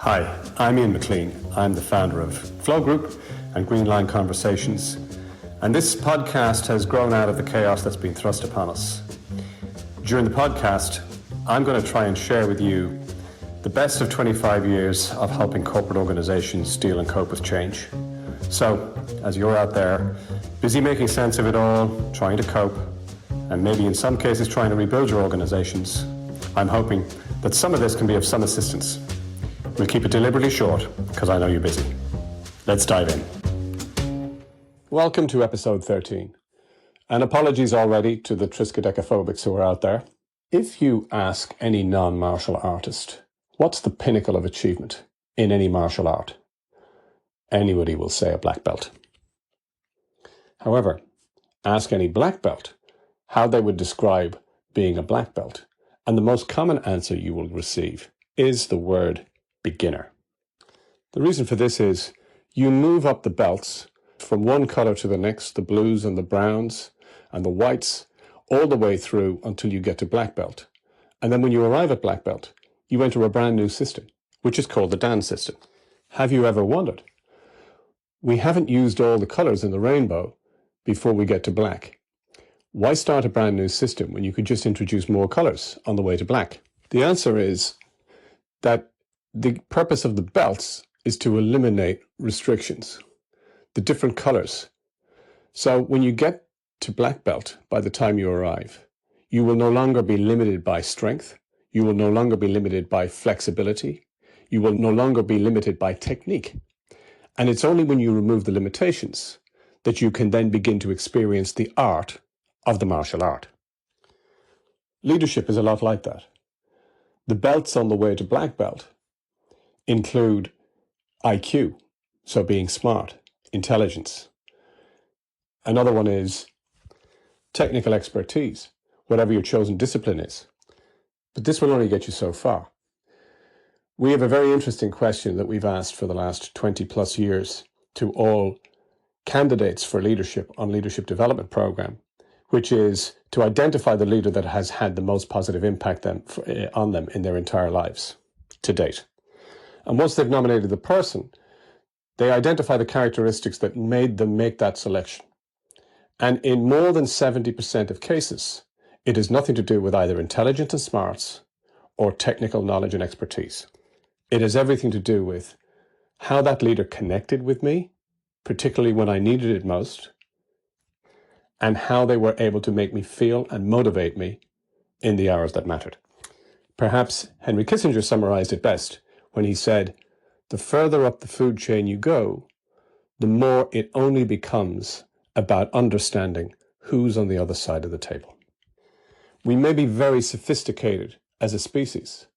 Hi, I'm McClean. I'm the founder of Flow Group and Green Line Conversations, and this podcast has grown out of the chaos that's been thrust upon us. During the podcast, I'm going to try and share with you the best of 25 years of helping corporate organizations deal and cope with change. So, as you're out there, busy making sense of it all, trying to cope, and maybe in some cases trying to rebuild your organizations, I'm hoping that some of this can be of some assistance. We'll keep it deliberately short, because I know you're busy. Let's dive in. Welcome to episode 13. And apologies already to the triskaidekaphobics who are out there. If you ask any non-martial artist, what's the pinnacle of achievement in any martial art? Anybody will say a black belt. However, ask any black belt how they would describe being a black belt, and the most common answer you will receive is the word beginner. The reason for this is you move up the belts from one color to the next, the blues and the browns and the whites, all the way through until you get to black belt. And then when you arrive at black belt, you enter a brand new system, which is called the Dan system. Have you ever wondered? We haven't used all the colors in the rainbow before we get to black. Why start a brand new system when you could just introduce more colors on the way to black? The answer is that the purpose of the belts is to eliminate restrictions, the different colors. So when you get to black belt, by the time you arrive, you will no longer be limited by strength. You will no longer be limited by flexibility. You will no longer be limited by technique. And it's only when you remove the limitations that you can then begin to experience the art of the martial art. Leadership is a lot like that. The belts on the way to black belt include IQ, so being smart, intelligence. Another one is technical expertise, whatever your chosen discipline is. But this will only get you so far. We have a very interesting question that we've asked for the last 20 plus years to all candidates for leadership on Leadership Development Program, which is to identify the leader that has had the most positive impact on them in their entire lives to date. And once they've nominated the person, they identify the characteristics that made them make that selection. And in more than 70% of cases, it has nothing to do with either intelligence and smarts or technical knowledge and expertise. It has everything to do with how that leader connected with me, particularly when I needed it most, and how they were able to make me feel and motivate me in the hours that mattered. Perhaps Henry Kissinger summarized it best when he said, the further up the food chain you go, the more it only becomes about understanding who's on the other side of the table. We may be very sophisticated as a species,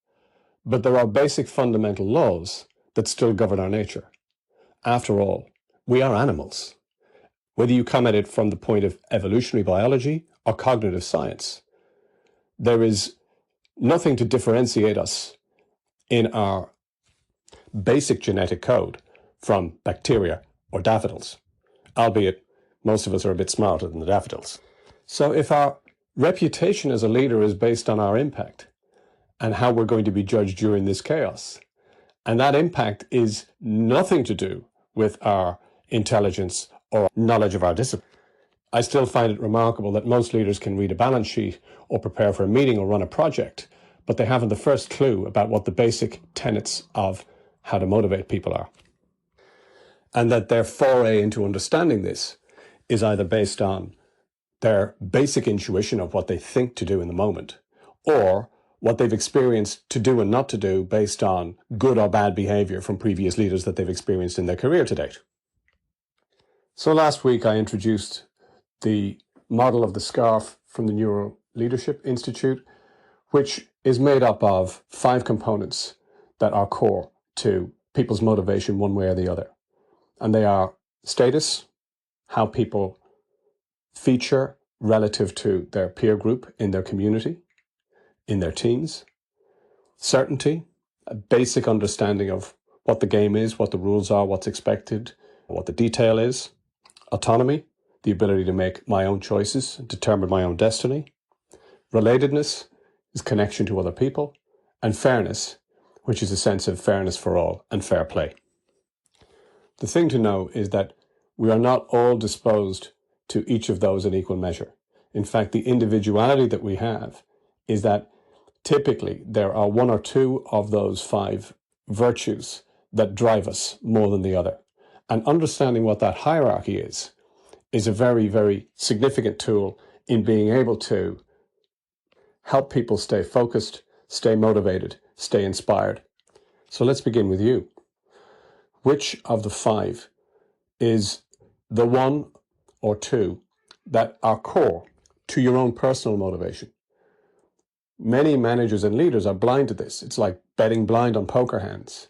but there are basic fundamental laws that still govern our nature. After all, we are animals. Whether you come at it from the point of evolutionary biology or cognitive science, there is nothing to differentiate us in our basic genetic code from bacteria or daffodils, albeit most of us are a bit smarter than the daffodils. So if our reputation as a leader is based on our impact and how we're going to be judged during this chaos, and that impact is nothing to do with our intelligence or knowledge of our discipline, I still find it remarkable that most leaders can read a balance sheet or prepare for a meeting or run a project, but they haven't the first clue about what the basic tenets of how to motivate people are. And that their foray into understanding this is either based on their basic intuition of what they think to do in the moment, or what they've experienced to do and not to do based on good or bad behavior from previous leaders that they've experienced in their career to date. So last week I introduced the model of the scarf from the Neuro Leadership Institute, which is made up of 5 components that are core to people's motivation one way or the other. And they are status, how people feature relative to their peer group in their community, in their teams; certainty, a basic understanding of what the game is, what the rules are, what's expected, what the detail is; autonomy, the ability to make my own choices and determine my own destiny; relatedness is connection to other people; and fairness, which is a sense of fairness for all and fair play. The thing to know is that we are not all disposed to each of those in equal measure. In fact, the individuality that we have is that typically there are one or two of those five virtues that drive us more than the other. And understanding what that hierarchy is a very, very significant tool in being able to help people stay focused, stay motivated, stay inspired. So let's begin with you. Which of the five is the one or two that are core to your own personal motivation? Many managers and leaders are blind to this. It's like betting blind on poker hands.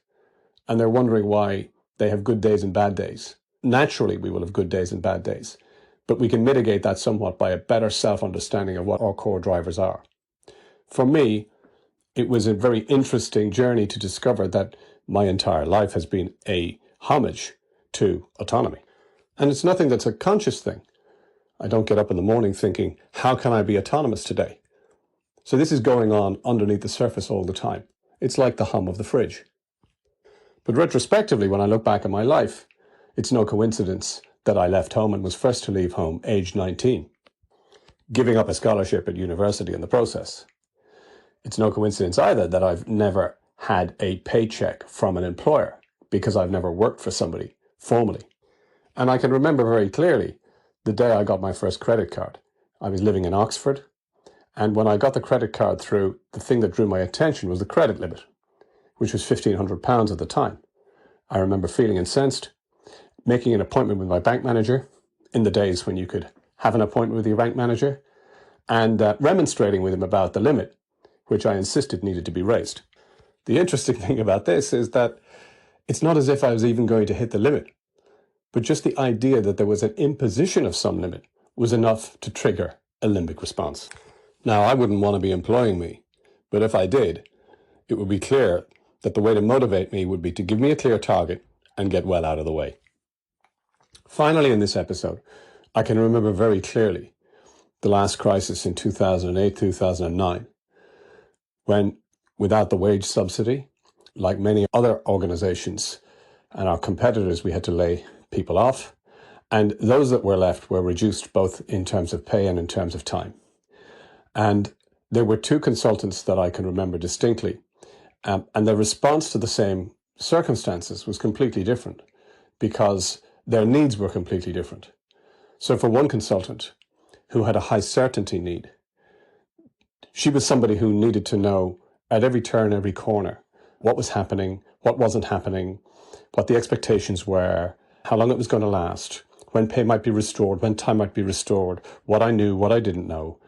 And they're wondering why they have good days and bad days. Naturally, we will have good days and bad days, but we can mitigate that somewhat by a better self-understanding of what our core drivers are. For me, it was a very interesting journey to discover that my entire life has been a homage to autonomy. And it's nothing that's a conscious thing. I don't get up in the morning thinking, how can I be autonomous today? So this is going on underneath the surface all the time. It's like the hum of the fridge. But retrospectively, when I look back at my life, it's no coincidence that I left home and was first to leave home aged 19, giving up a scholarship at university in the process. It's no coincidence either that I've never had a paycheck from an employer because I've never worked for somebody formally. And I can remember very clearly the day I got my first credit card. I was living in Oxford, and when I got the credit card through, the thing that drew my attention was the credit limit, which was £1,500 at the time. I remember feeling incensed, making an appointment with my bank manager in the days when you could have an appointment with your bank manager, and remonstrating with him about the limit, which I insisted needed to be raised. The interesting thing about this is that it's not as if I was even going to hit the limit, but just the idea that there was an imposition of some limit was enough to trigger a limbic response. Now, I wouldn't want to be employing me, but if I did, it would be clear that the way to motivate me would be to give me a clear target and get well out of the way. Finally, in this episode, I can remember very clearly the last crisis in 2008, 2009, when, without the wage subsidy, like many other organizations and our competitors, we had to lay people off, and those that were left were reduced both in terms of pay and in terms of time. And there were two consultants that I can remember distinctly, and their response to the same circumstances was completely different because their needs were completely different. So for one consultant who had a high certainty need, she was somebody who needed to know at every turn, every corner, what was happening, what wasn't happening, what the expectations were, how long it was going to last, when pay might be restored, when time might be restored, what I knew, what I didn't know.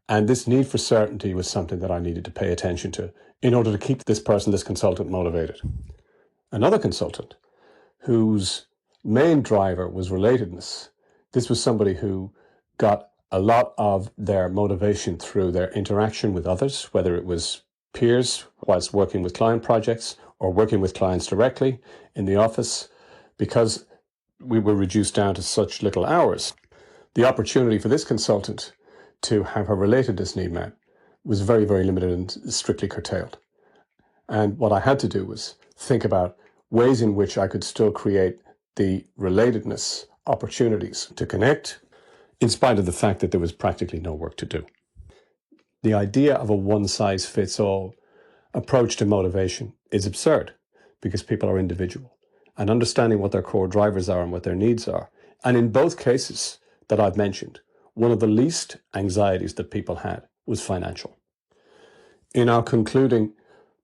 And this need for certainty was something that I needed to pay attention to in order to keep this person, this consultant, motivated. Another consultant whose main driver was relatedness. This was somebody who got a lot of their motivation through their interaction with others, whether it was peers whilst working with client projects or working with clients directly in the office, because we were reduced down to such little hours. The opportunity for this consultant to have her relatedness need met was very, very limited and strictly curtailed. And what I had to do was think about ways in which I could still create the relatedness opportunities to connect, in spite of the fact that there was practically no work to do. The idea of a one-size-fits-all approach to motivation is absurd because people are individual, and understanding what their core drivers are and what their needs are. And in both cases that I've mentioned, one of the least anxieties that people had was financial. In our concluding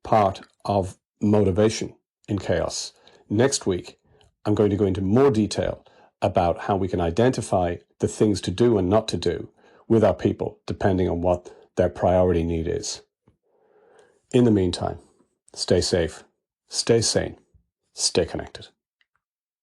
part of motivation in chaos, next week, I'm going to go into more detail about how we can identify the things to do and not to do with our people, depending on what their priority need is. In the meantime, stay safe, stay sane, stay connected.